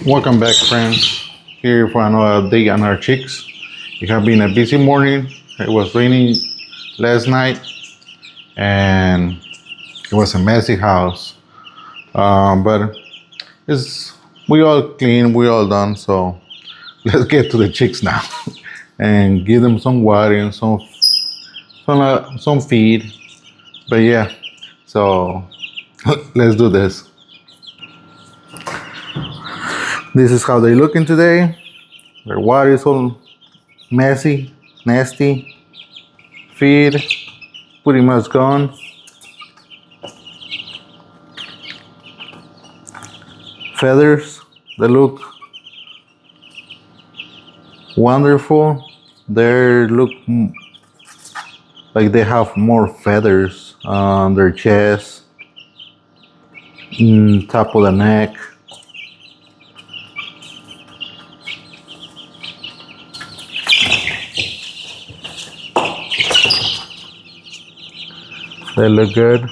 Welcome back, friends. Here for another update on our chicks. It has been a busy morning. It was raining last night, and it was a messy house. But it's we all clean, we all done. So let's get to the chicks now, and give them some water and some feed. But yeah, so let's do this. This is how they looking today. Their water is all messy, nasty. Feed pretty much gone. Feathers, they look wonderful. They look like they have more feathers on their chest, top of the neck. They look good.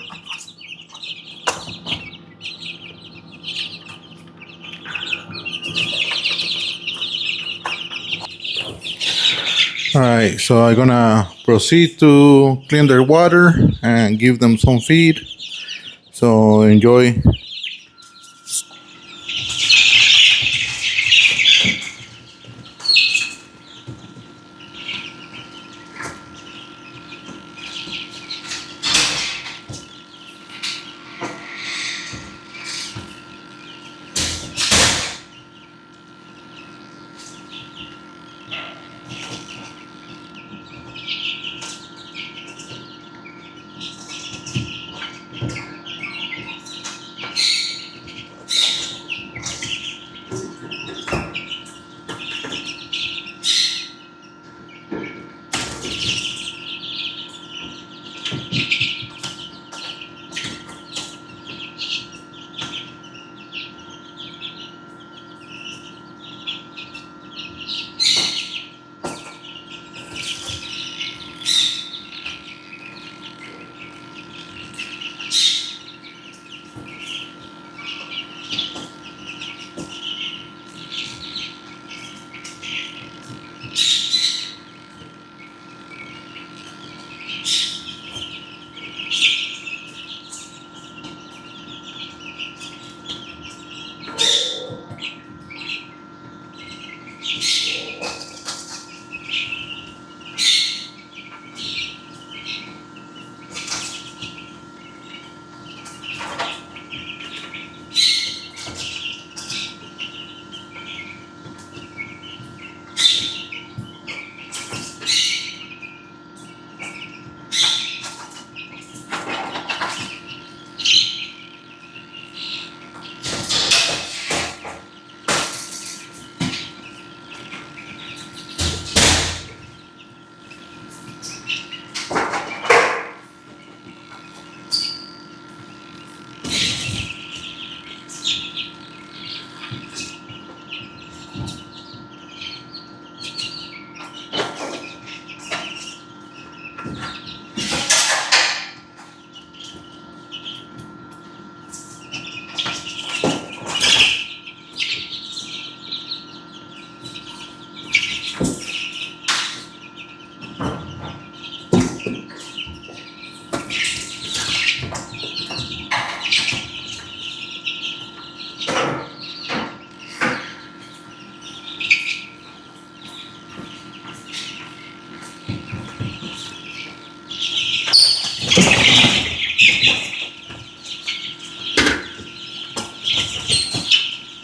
All right, so I'm gonna proceed to clean their water and give them some feed. So enjoy.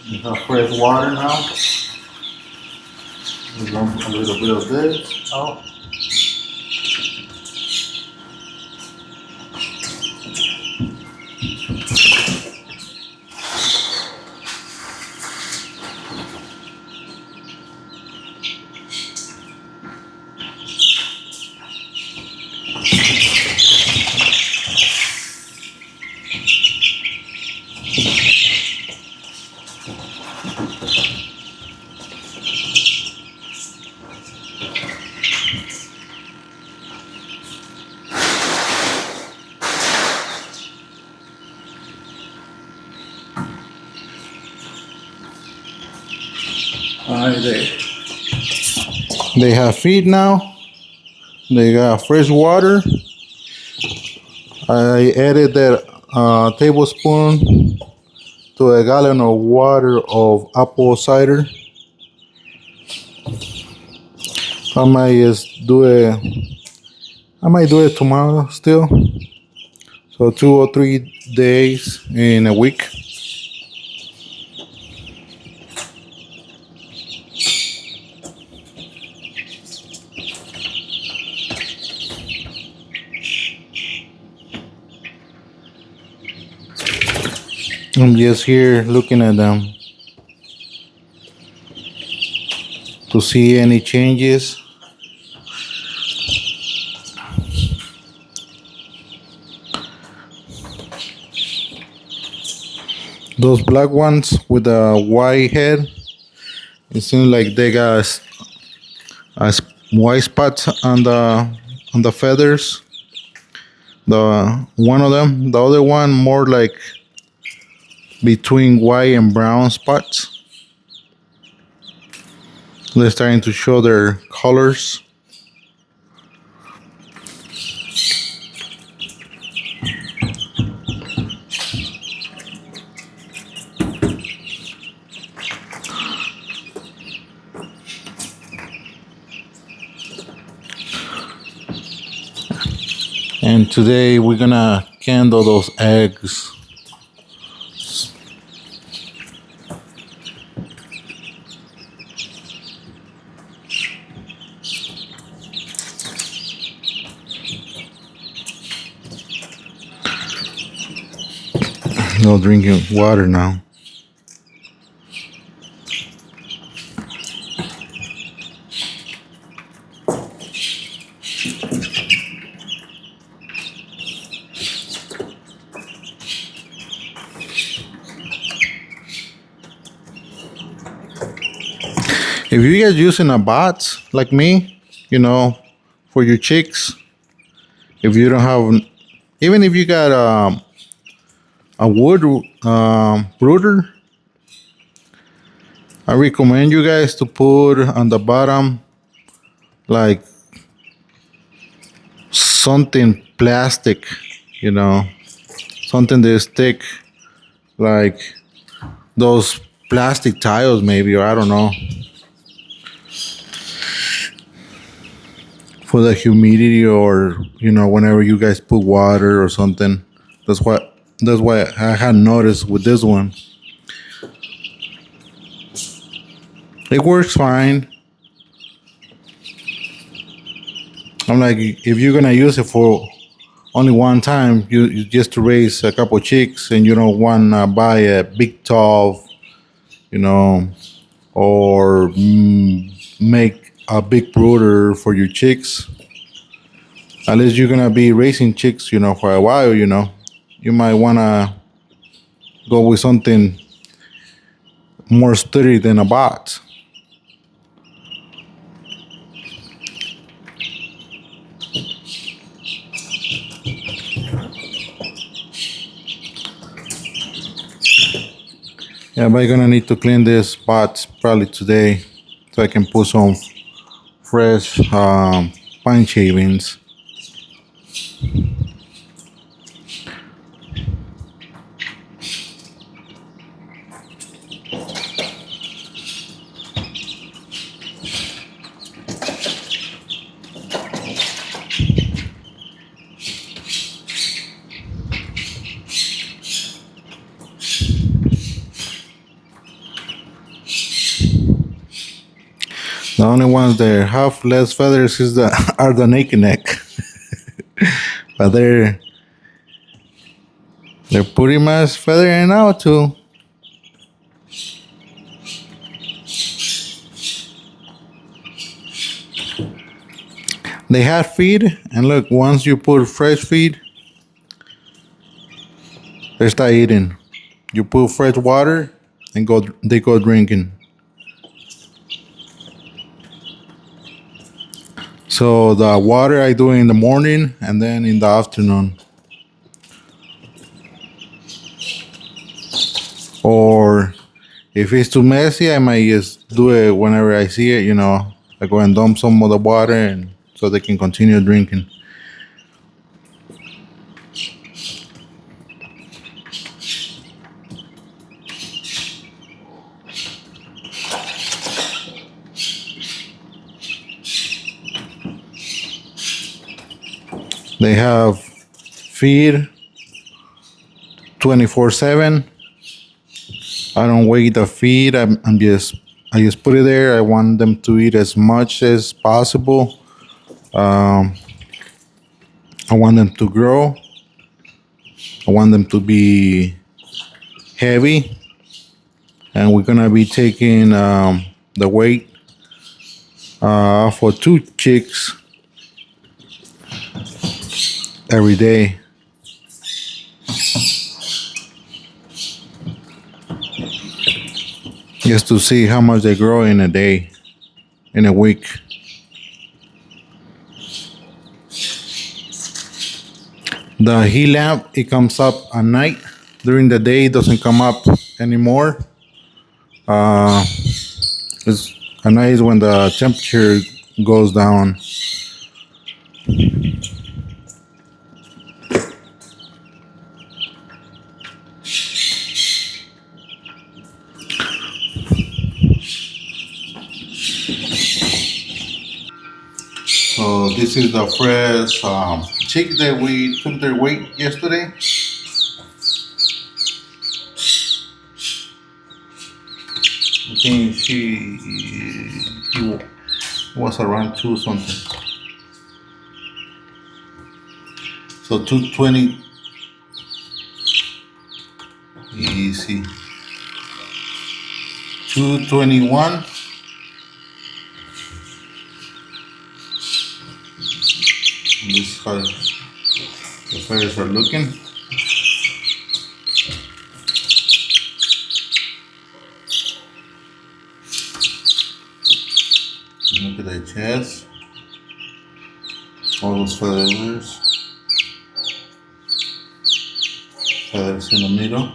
We have fresh water now. We're going to put a little bit of this out. They have feed now. They got fresh water. I added that tablespoon to a gallon of water of apple cider. I might do it tomorrow still. So 2 or 3 days in a week. I'm just here looking at them to see any changes. Those black ones with the white head, it seems like they got white spots on the feathers. The one of them, the other one more like between white and brown spots. They're starting to show their colors. And today we're gonna candle those eggs. No drinking water now. If you guys using a box like me, for your chicks, if you don't have, even if you got a wood brooder, I recommend you guys to put on the bottom like something plastic, something that stick, like those plastic tiles maybe, or I don't know, for the humidity, or whenever you guys put water or something. That's why I had noticed with this one. It works fine. I'm like, if you're gonna use it for only one time, you just to raise a couple chicks, and you don't want to buy a big tub, or make a big brooder for your chicks. At least you're gonna be raising chicks, for a while. You might wanna go with something more sturdy than a box. Yeah, but I'm gonna need to clean this pots probably today, so I can put some fresh pine shavings. The only ones that have less feathers are the naked neck, but they're pretty much feathering out too. They have feed, and look, once you put fresh feed, they start eating. You put fresh water, and they go drinking. So the water I do in the morning and then in the afternoon. Or If it's too messy, I might just do it whenever I see it. I go and dump some of the water, and so they can continue drinking. They have feed 24/7. I don't weigh the feed. I just put it there. I want them to eat as much as possible. I want them to grow. I want them to be heavy, and we're gonna be taking the weight for 2 chicks every day. Just to see how much they grow in a day, in a week. The heat lamp, it comes up at night. During the day, it doesn't come up anymore. It's at night is when the temperature goes down. So this is the fresh chick that we took their weight yesterday. I think she was around 2 something. So 220. Easy. 221. This is how the feathers are looking. Look at the chest. All those feathers. Feathers in the middle.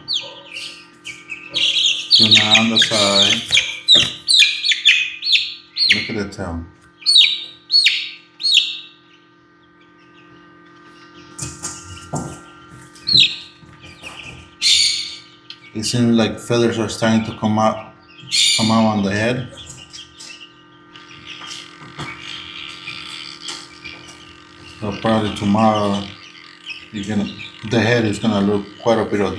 Tuna on the side. Look at the tail. It seems like feathers are starting to come out on the head. So probably tomorrow, the head is gonna look quite a bit of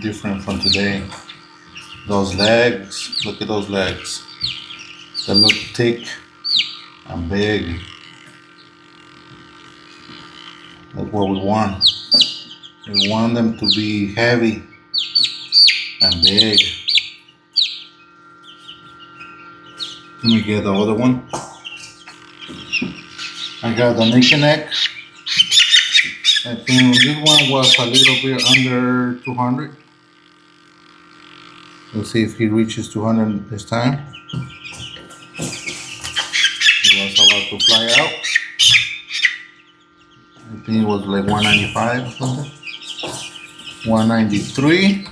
different from today. Those legs, look at those legs. They look thick and big. That's what we want. We want them to be heavy and big. Let me get the other one. I got the neck. I think this one was a little bit under 200. Let's see if he reaches 200 this time. He was about to fly out. I think it was like 195 or something. 193.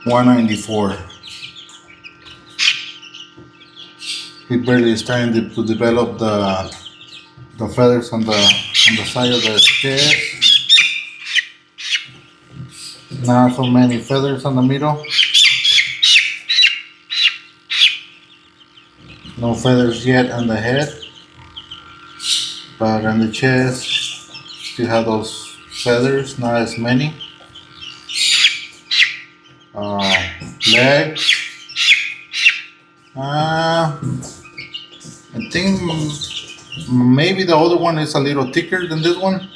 194. He barely is starting to develop the feathers on the side of the chest. Not so many feathers on the middle. No feathers yet on the head, but on the chest still have those feathers, not as many. Legs. I think maybe the other one is a little thicker than this one.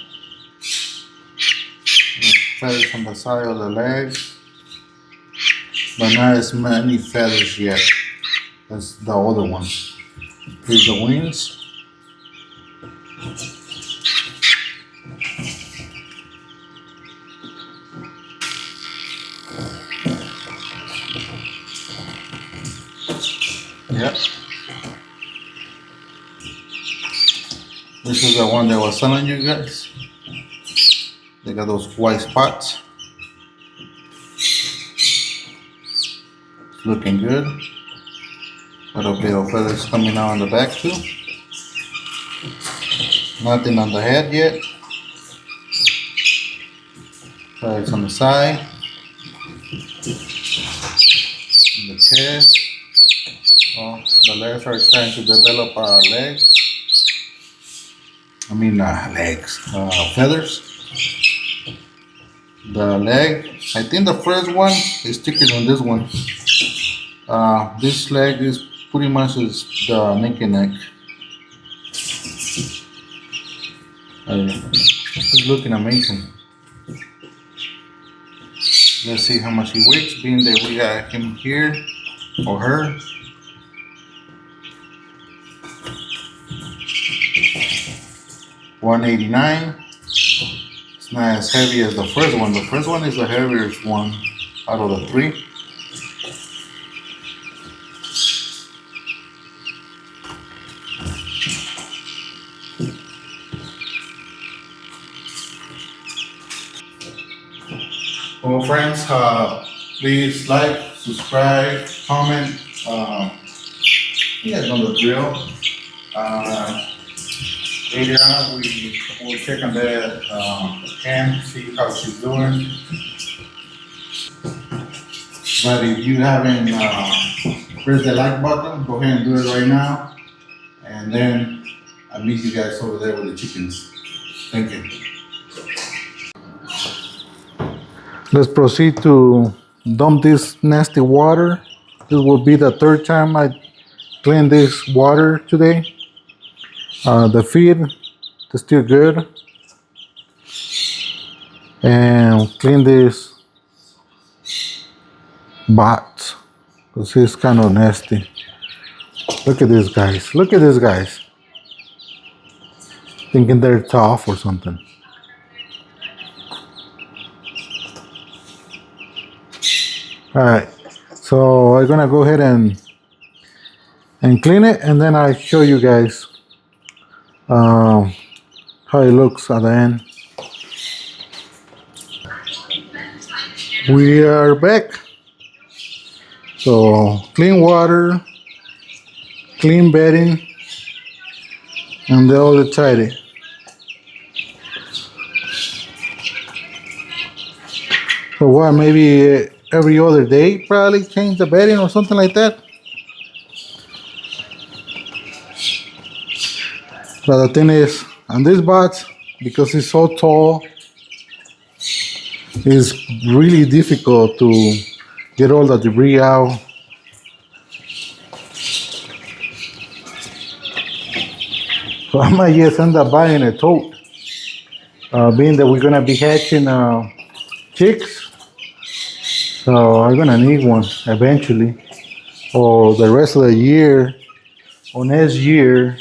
Feathers on the side of the legs, but not as many feathers yet as the other one. Here's the wings. Yep. This is the one that I was telling you guys. They got those white spots. It's looking good. Little bit of feathers coming out on the back too. Nothing on the head yet. Feathers on the side. On the chest. Oh, the legs are starting to develop legs. Feathers. The leg, I think the first one is thicker than this one. This leg is pretty much the naked neck. It's looking amazing. Let's see how much he weighs, being that we got him here, or her. $189. It's not as heavy as the first one. The first one is the heaviest one out of the three. Well, friends, please like, subscribe, comment. You guys know the drill. Later on, we'll check on that Cam, see how she's doing. But if you haven't pressed the like button, go ahead and do it right now. And then I'll meet you guys over there with the chickens. Thank you. Let's proceed to dump this nasty water. This will be the third time I clean this water today. The feed is still good. And clean this box because it's kind of nasty. Look at these guys. Look at these guys. Thinking they're tough or something. Alright, so I'm gonna go ahead and clean it, and then I'll show you guys how it looks at the end. We are back. So clean water, clean bedding, and they're all tidy. So what, maybe every other day probably change the bedding or something like that. But the thing is, on this box, because it's so tall, it's really difficult to get all the debris out. So I might just end up buying a tote, being that we're gonna be hatching chicks. So I'm gonna need one eventually, or the rest of the year, or next year.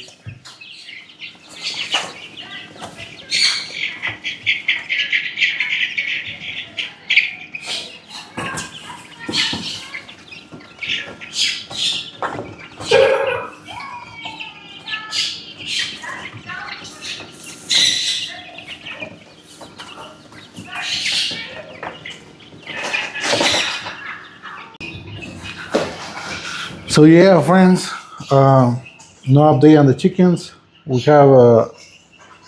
So yeah, friends, no update on the chickens. We have a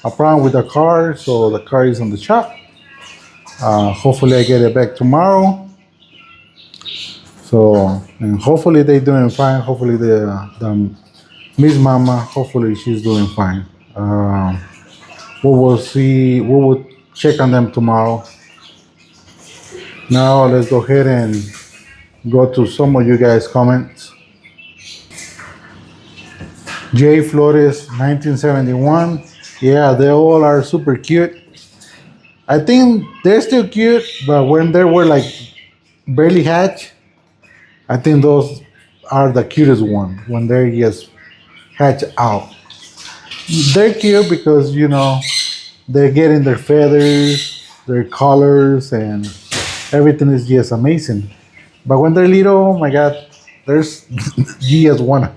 problem with the car, so the car is on the shop. Hopefully I get it back tomorrow. So, and hopefully they're doing fine. Hopefully the Miss Mama, hopefully she's doing fine. We will see, we will check on them tomorrow. Now let's go ahead and go to some of you guys' comments. J. Flores, 1971. Yeah, they all are super cute. I think they're still cute, but when they were like barely hatched, I think those are the cutest ones when they're just hatched out. They're cute because, you know, they're getting their feathers, their colors, and everything is just amazing. But when they're little, oh my God, you just want to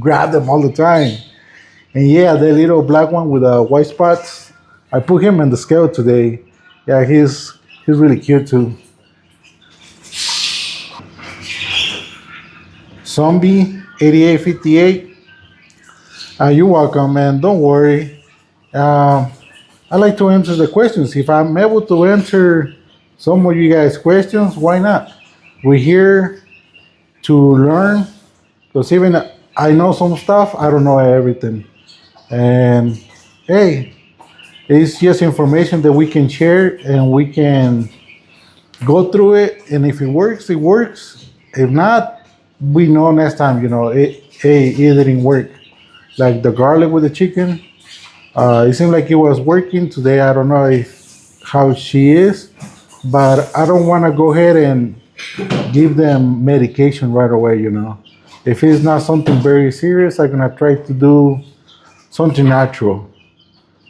grab them all the time. And yeah, the little black one with the white spots, I put him in the scale today. Yeah, he's really cute too. Zombie 8858. You're welcome, man. Don't worry. Um, I like to answer the questions. If I'm able to answer some of you guys' questions, why not? We're here to learn because even I know some stuff, I don't know everything. And hey, it's just information that we can share and we can go through it. And if it works, it works. If not, we know next time, hey, it didn't work. Like the garlic with the chicken, it seemed like it was working today. I don't know if how she is, but I don't want to go ahead and give them medication right away. If it's not something very serious, I'm gonna try to do something natural.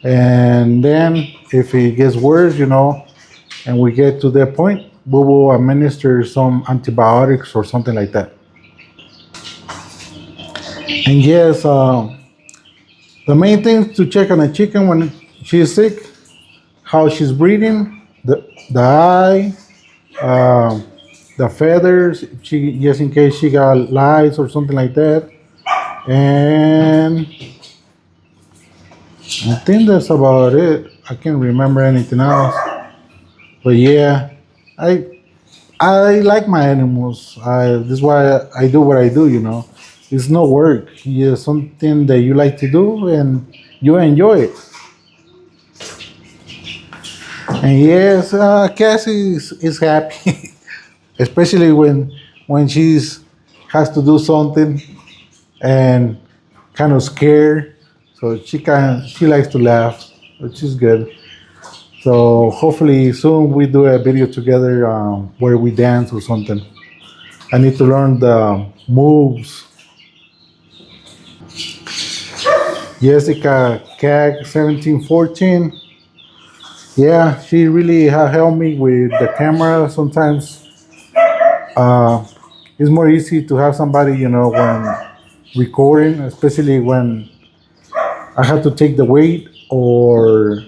And then if it gets worse, and we get to that point, we will administer some antibiotics or something like that. And yes, the main thing to check on a chicken when she's sick, how she's breathing, the eye, um, the feathers, she just in case she got lice or something like that. And I think that's about it. I can't remember anything else. But yeah, I I like my animals. This is why I do what I do. It's no work. It's something that you like to do and you enjoy it. And yes, Cassie is happy, especially when she's has to do something and kind of scared. So she likes to laugh, which is good. So hopefully soon we do a video together where we dance or something. I need to learn the moves. Jessica CAG 1714. Yeah, she really helped me with the camera. Sometimes uh, it's more easy to have somebody, when recording, especially when I have to take the weight or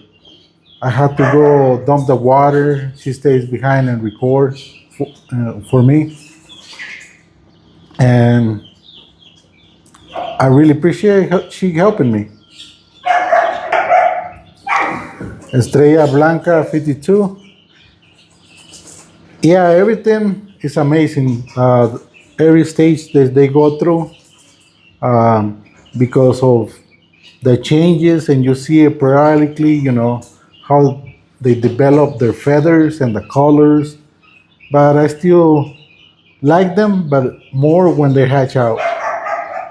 I have to go dump the water. She stays behind and records for me. And I really appreciate she helping me. Estrella Blanca 52. Yeah, everything is amazing. Every stage that they go through because of the changes, and you see it periodically, how they develop their feathers and the colors. But I still like them, but more when they hatch out.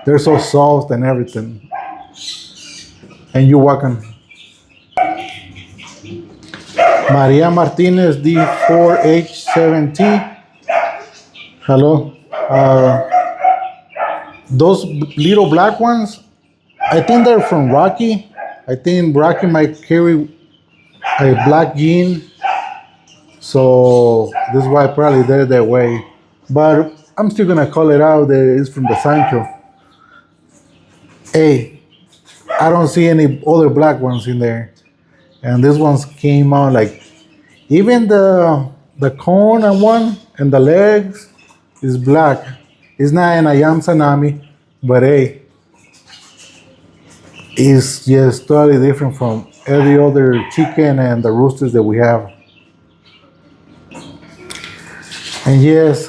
They're so soft and everything. And you welcome. Maria Martinez D4H7T. Hello. Those little black ones, I think they're from Rocky. I think Rocky might carry a black gene, so this is why probably they're that way. But I'm still gonna call it out that it's from the Sancho. Hey, I don't see any other black ones in there, and this ones came out like even the cone and one and the legs is black. It's not an ayam sanami, but hey, it's just totally different from every other chicken and the roosters that we have. And yes,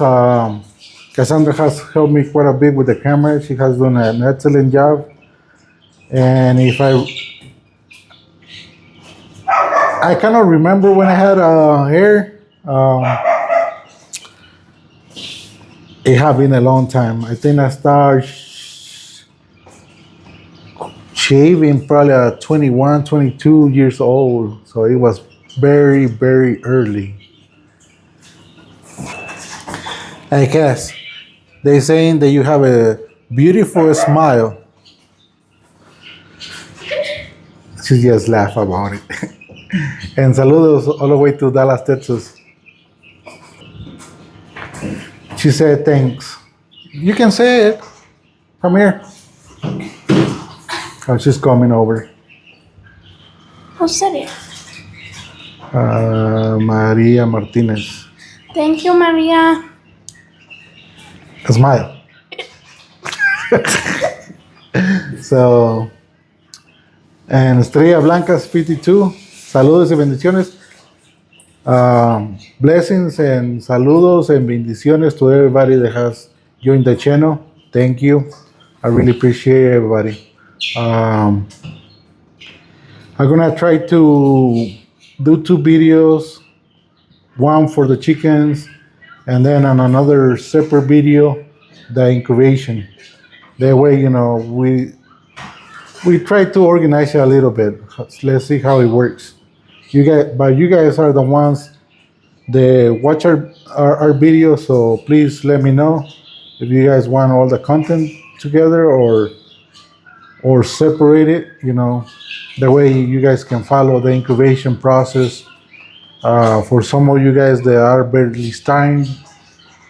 Cassandra has helped me quite a bit with the camera. She has done an excellent job. And if I cannot remember when I had hair. It has been a long time. I think I started shaving probably at 21, 22 years old. So it was very, very early. I guess they saying that you have a beautiful smile. She just laugh about it. And saludos all the way to Dallas, Texas. She said thanks. You can say it. Come here. She's coming over. Who said it? Maria Martinez. Thank you, Maria. Smile. So, and Estrella Blancas 52. Saludos y bendiciones. Blessings and saludos and bendiciones to everybody that has joined the channel. Thank you. I really appreciate everybody. I'm gonna try to do 2 videos, one for the chickens, and then on another separate video, the incubation. That way, we try to organize it a little bit. Let's see how it works. You guys are the ones that watch our videos, so please let me know if you guys want all the content together or separate it. That way you guys can follow the incubation process. For some of you guys that are barely starting,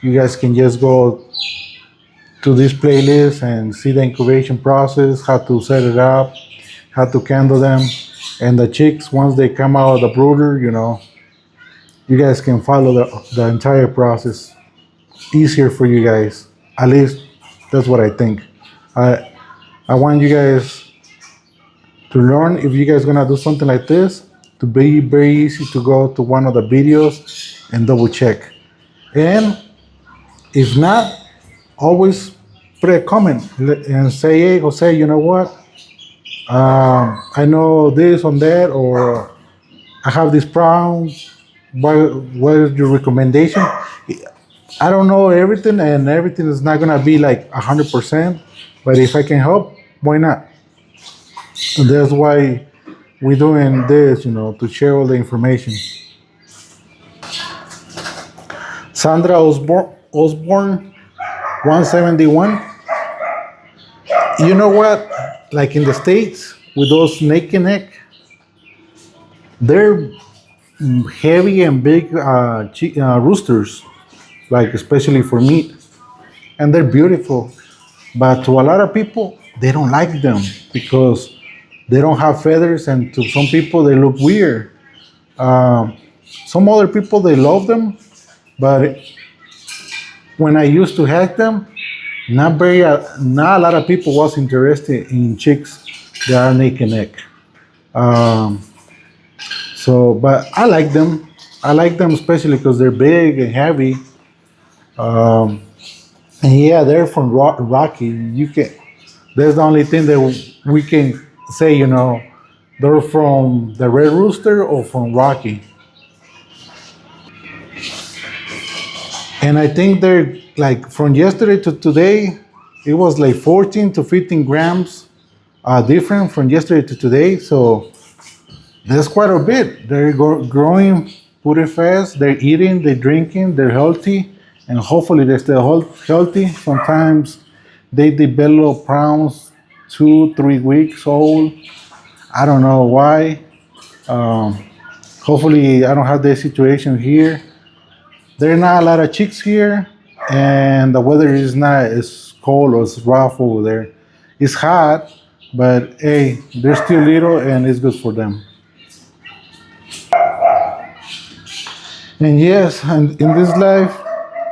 you guys can just go to this playlist and see the incubation process, how to set it up, how to candle them. And the chicks, once they come out of the brooder, you guys can follow the entire process. Easier for you guys. At least that's what I think. I want you guys to learn, if you guys gonna do something like this, to be very easy to go to one of the videos and double check. And if not, always put a comment and say, hey, Jose, you know what? I know this on that, or I have this problem. What is your recommendation? I don't know everything, and everything is not gonna be like 100%. But if I can help, why not? And that's why we're doing this, to share all the information. Sandra Osborne 171. You know what? Like in the States, with those naked neck, they're heavy and big roosters, like especially for meat, and they're beautiful. But to a lot of people, they don't like them because they don't have feathers, and to some people they look weird. Some other people, they love them, but when I used to have them, not a lot of people was interested in chicks that are naked neck. But I like them. I like them especially because they're big and heavy. And yeah, they're from Rocky. That's the only thing that we can say. They're from the Red Rooster or from Rocky. And I think they're like from yesterday to today, it was like 14 to 15 grams different from yesterday to today. So that's quite a bit. They're growing pretty fast. They're eating, they're drinking, they're healthy, and hopefully they're still healthy. Sometimes they develop pounds 2-3 weeks old. I don't know why. Hopefully I don't have that situation here. There are not a lot of chicks here, and the weather is not as cold or as rough over there. It's hot, but hey, they're still little and it's good for them. And yes, and in this life,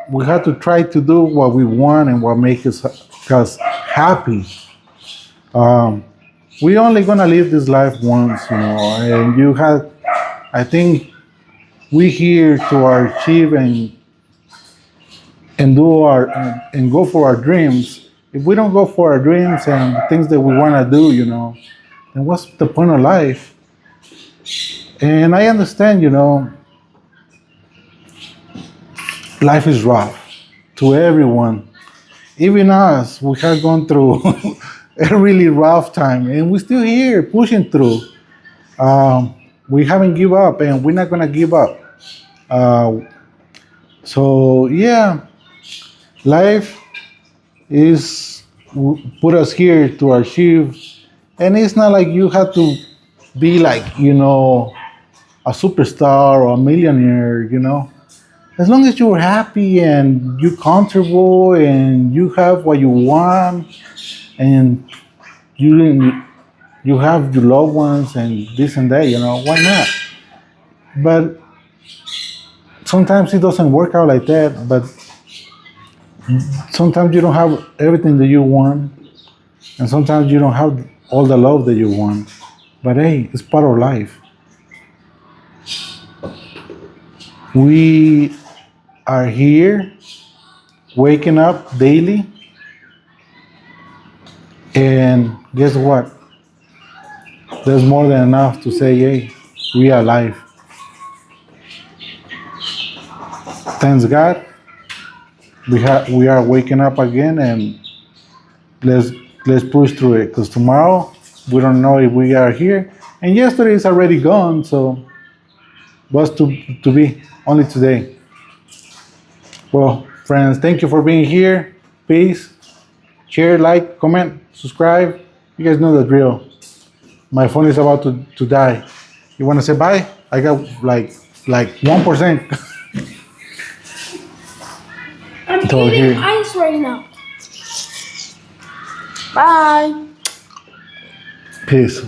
we have to try to do what we want and what makes us happy. We only gonna live this life once, and I think we here to achieve and go for our dreams. If we don't go for our dreams and the things that we want to do, then what's the point of life? And I understand, life is rough to everyone. Even us, we have gone through a really rough time, and we're still here pushing through. We haven't given up, and we're not gonna give up. So yeah, life is put us here to achieve, and it's not like you have to be like a superstar or a millionaire. As long as you're happy and you're comfortable and you have what you want, and you have your loved ones and this and that, why not? But sometimes it doesn't work out like that. But sometimes you don't have everything that you want, and sometimes you don't have all the love that you want. But hey, it's part of life. We are here waking up daily, and guess what? There's more than enough to say, hey, we are alive. Thanks God, we are waking up again, and let's let's push through it. Because tomorrow we don't know if we are here, and yesterday is already gone. So what's to be? Only today. Well, friends, thank you for being here. Peace. Share, like, comment, subscribe. You guys know the drill. My phone is about to die. You want to say bye? I got like 1%. I'm So eating here. ice right now. Bye. Peace.